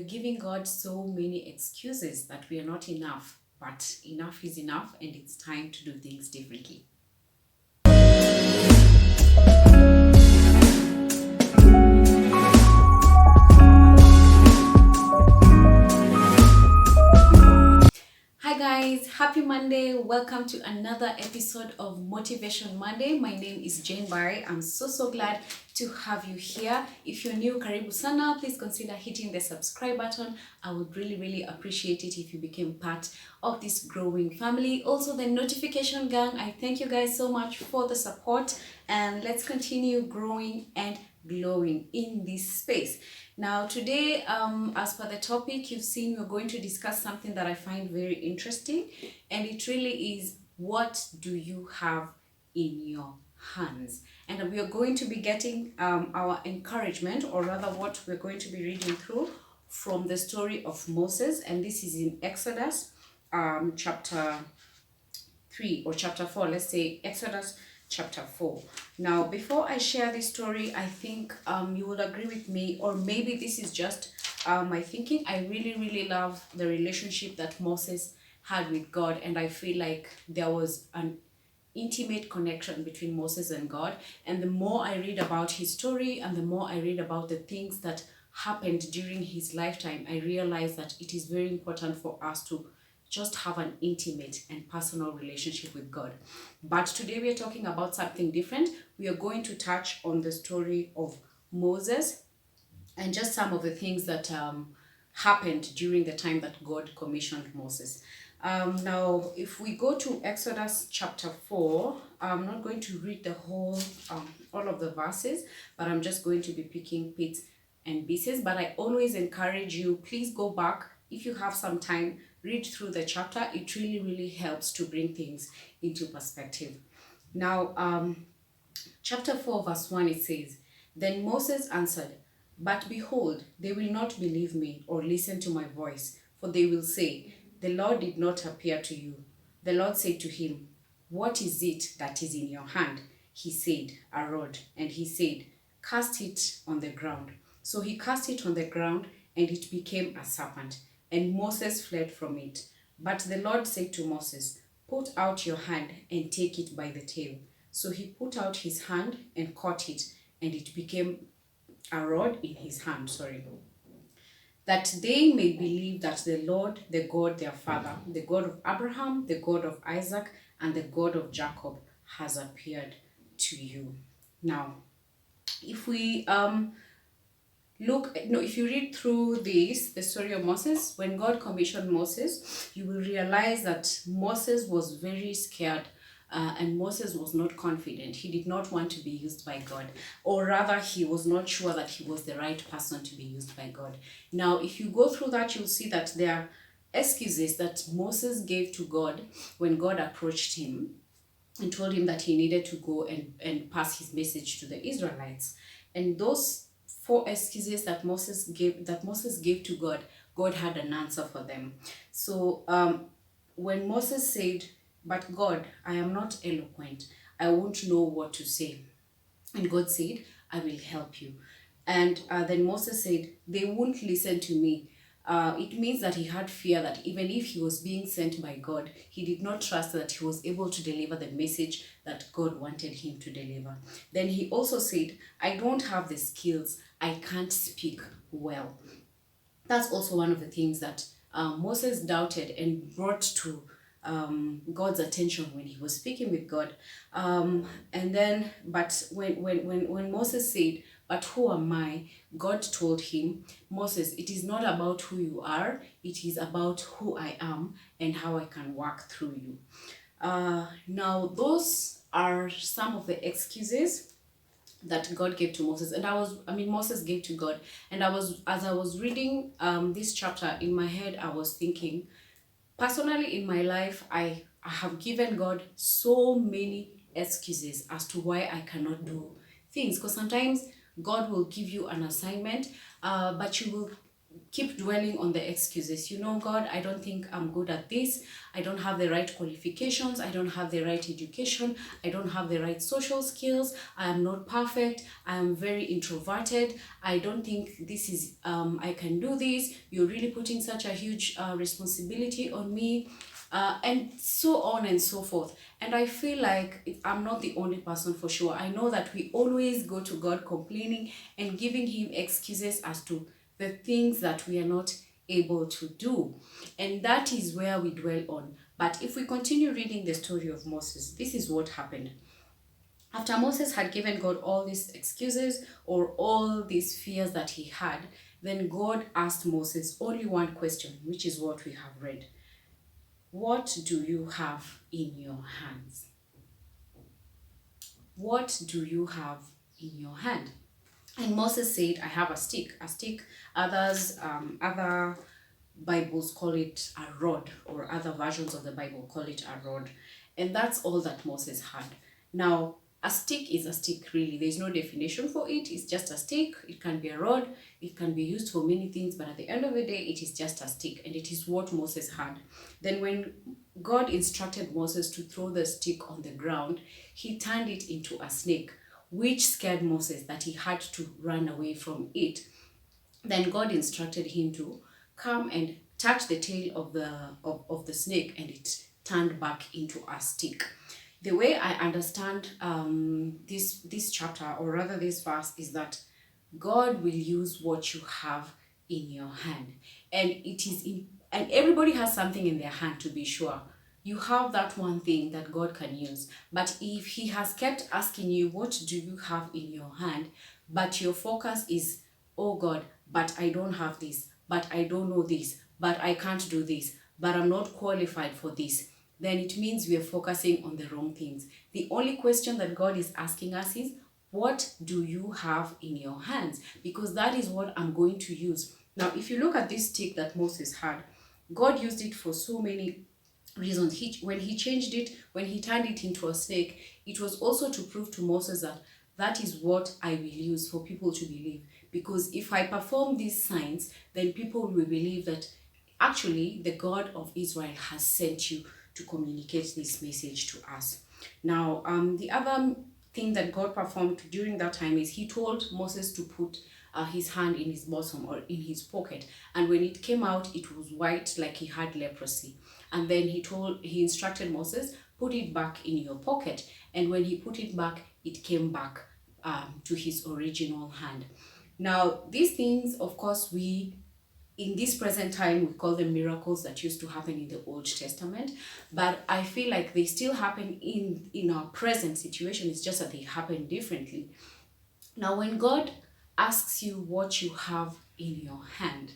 giving God so many excuses that we are not enough, but enough is enough and it's time to do things differently. Hi guys, happy Monday. Welcome to another episode of Motivation Monday. My name is Jane Barry. I'm so glad to have you here. If you're new, karibu sana. Please consider hitting the subscribe button. I would really appreciate it if you became part of this growing family. Also the notification gang, I thank you guys so much for the support, and let's continue growing and glowing in this space. Now today, as per the topic you've seen, we're going to discuss something that I find very interesting, and it really is, what do you have in your hands? And we are going to be getting our encouragement, or rather what we're going to be reading through, from the story of Moses, and this is in Exodus chapter 3 or chapter 4, let's say Exodus chapter 4. Now, before I share this story, I think you will agree with me, or maybe this is just my thinking. I really love the relationship that Moses had with God, and I feel like there was an intimate connection between Moses and God. And the more I read about his story and the more I read about the things that happened during his lifetime, I realize that it is very important for us to just have an intimate and personal relationship with God. But today we are talking about something different. We are going to touch on the story of Moses and just some of the things that happened during the time that God commissioned Moses. Now, if we go to Exodus chapter 4, I'm not going to read the whole, all of the verses, but I'm just going to be picking bits and pieces. But I always encourage you, please go back if you have some time, read through the chapter. It really helps to bring things into perspective. Now, chapter 4 verse 1, it says, "Then Moses answered, 'But behold, they will not believe me or listen to my voice, for they will say, the Lord did not appear to you.' The Lord said to him, 'What is it that is in your hand?' He said, 'A rod.' And he said, 'Cast it on the ground.' So he cast it on the ground, and it became a serpent, and Moses fled from it. But the Lord said to Moses, 'Put out your hand and take it by the tail.' So he put out his hand and caught it, and it became a rod in his hand, that they may believe that the Lord, the God their father, the God of Abraham, the God of Isaac, and the God of Jacob, has appeared to you." Now, if we if you read through the story of Moses, when God commissioned Moses, you will realize that Moses was very scared. And Moses was not confident. He did not want to be used by God, or rather he was not sure that he was the right person to be used by God. Now, if you go through that, you'll see that there are excuses that Moses gave to God when God approached him and told him that he needed to go and pass his message to the Israelites. And those 4 excuses that Moses gave to God, God had an answer for them. So when Moses said, "But God, I am not eloquent. I won't know what to say." And God said, "I will help you." And then Moses said, "They won't listen to me." It means that he had fear that even if he was being sent by God, he did not trust that he was able to deliver the message that God wanted him to deliver. Then he also said, "I don't have the skills. I can't speak well." That's also one of the things that Moses doubted and brought to God's attention when he was speaking with God. But when Moses said, "But who am I?" God told him, "Moses, it is not about who you are, it is about who I am and how I can work through you." Now, those are some of the excuses that God gave to Moses, and Moses gave to God. And as I was reading this chapter in my head, I was thinking, personally in my life, I have given God so many excuses as to why I cannot do things. Because sometimes God will give you an assignment, but you will keep dwelling on the excuses. You know, God, I don't think I'm good at this. I don't have the right qualifications. I don't have the right education. I don't have the right social skills. I am not perfect. I am very introverted. I don't think this is, I can do this. You're really putting such a huge responsibility on me. And so on and so forth. And I feel like I'm not the only person, for sure. I know that we always go to God complaining and giving Him excuses as to the things that we are not able to do. And that is where we dwell on. But if we continue reading the story of Moses, this is what happened. After Moses had given God all these excuses or all these fears that he had, then God asked Moses only one question, which is what we have read. What do you have in your hands? What do you have in your hand? And Moses said, I have a stick. A stick, other Bibles call it a rod, or other versions of the Bible call it a rod. And that's all that Moses had. Now, a stick is a stick, really. There's no definition for it. It's just a stick. It can be a rod. It can be used for many things, but at the end of the day, it is just a stick, and it is what Moses had. Then when God instructed Moses to throw the stick on the ground, he turned it into a snake, which scared Moses that he had to run away from it. Then God instructed him to come and touch the tail of the snake, and it turned back into a stick. The way I understand this chapter, or rather this verse, is that God will use what you have in your hand, and and everybody has something in their hand, to be sure. You have that one thing that God can use. But if He has kept asking you, what do you have in your hand? But your focus is, oh God, but I don't have this, but I don't know this, but I can't do this, but I'm not qualified for this, then it means we are focusing on the wrong things. The only question that God is asking us is, what do you have in your hands? Because that is what I'm going to use. Now, if you look at this stick that Moses had, God used it for so many reasons. When he changed it, when he turned it into a snake, it was also to prove to Moses that that is what I will use for people to believe. Because if I perform these signs, then people will believe that actually the God of Israel has sent you to communicate this message to us. Now, the other thing that God performed during that time is He told Moses to put his hand in his bosom or in his pocket, and when it came out, it was white, like he had leprosy. And then he instructed Moses, put it back in your pocket, and when he put it back, it came back to his original hand. Now, these things, of course, in this present time, we call them miracles that used to happen in the Old Testament, but I feel like they still happen in our present situation. It's just that they happen differently. Now, when God asks you what you have in your hand,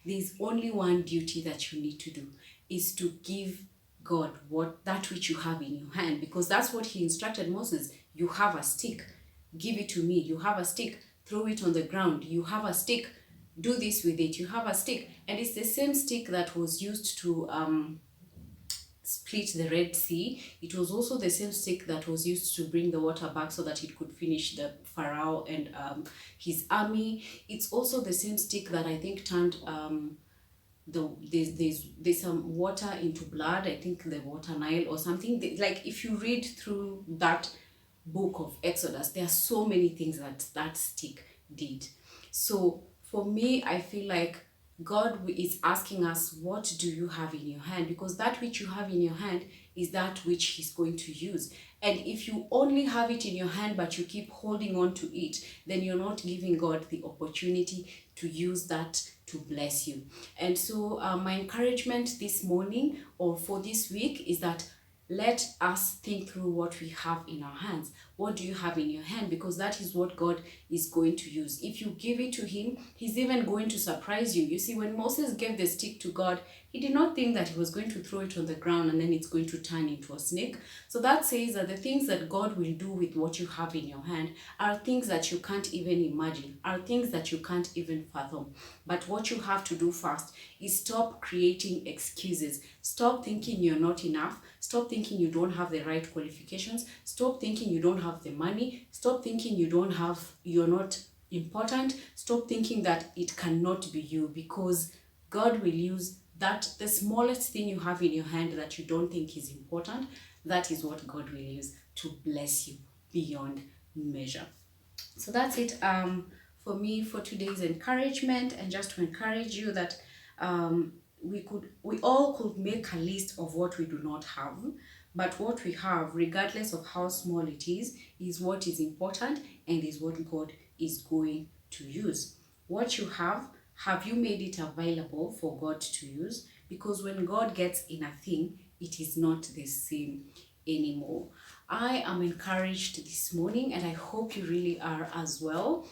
there's only one duty that you need to do, is to give God that which you have in your hand, because that's what He instructed Moses. You have a stick, give it to me. You have a stick, throw it on the ground. You have a stick, do this with it. You have a stick. And it's the same stick that was used to split the Red Sea. It was also the same stick that was used to bring the water back so that it could finish the Pharaoh and his army. It's also the same stick that I think turned there's some water into blood. I think the water Nile or something. Like if you read through that book of Exodus, there are so many things that stick did. So for me, I feel like God is asking us, what do you have in your hand? Because that which you have in your hand is that which He's going to use. And if you only have it in your hand but you keep holding on to it, then you're not giving God the opportunity to use that to bless you. And so my encouragement this morning or for this week is that let us think through what we have in our hands. What do you have in your hand? Because that is what God is going to use. If you give it to Him, He's even going to surprise you. You see, when Moses gave the stick to God, he did not think that he was going to throw it on the ground and then it's going to turn into a snake. So that says that the things that God will do with what you have in your hand are things that you can't even imagine, are things that you can't even fathom. But what you have to do first is stop creating excuses. Stop thinking you're not enough. Stop thinking you don't have the right qualifications. Stop thinking you don't have the money. Stop thinking you're not important. Stop thinking that it cannot be you, because God will use that, the smallest thing you have in your hand that you don't think is important, that is what God will use to bless you beyond measure. So that's it for me for today's encouragement, and just to encourage you that we all could make a list of what we do not have, but what we have, regardless of how small it is what is important and is what God is going to use. What you have you made it available for God to use? Because when God gets in a thing, it is not the same anymore. I am encouraged this morning, and I hope you really are as well.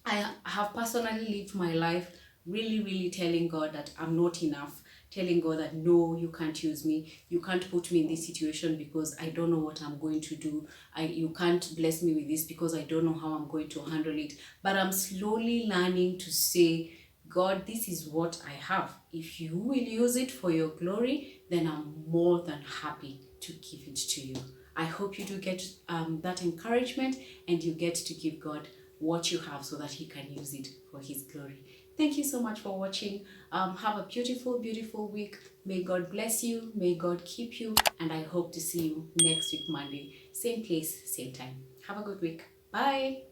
I have personally lived my life really telling God that I'm not enough, telling God that no, you can't use me, you can't put me in this situation because I don't know what I'm going to do. You can't bless me with this because I don't know how I'm going to handle it. But I'm slowly learning to say, God, this is what I have. If you will use it for your glory, then I'm more than happy to give it to you. I hope you do get that encouragement, and you get to give God what you have so that He can use it for His glory. Thank you so much for watching. Have a beautiful week. May God bless you. May God keep you. And I hope to see you next week, Monday. Same place, same time. Have a good week. Bye.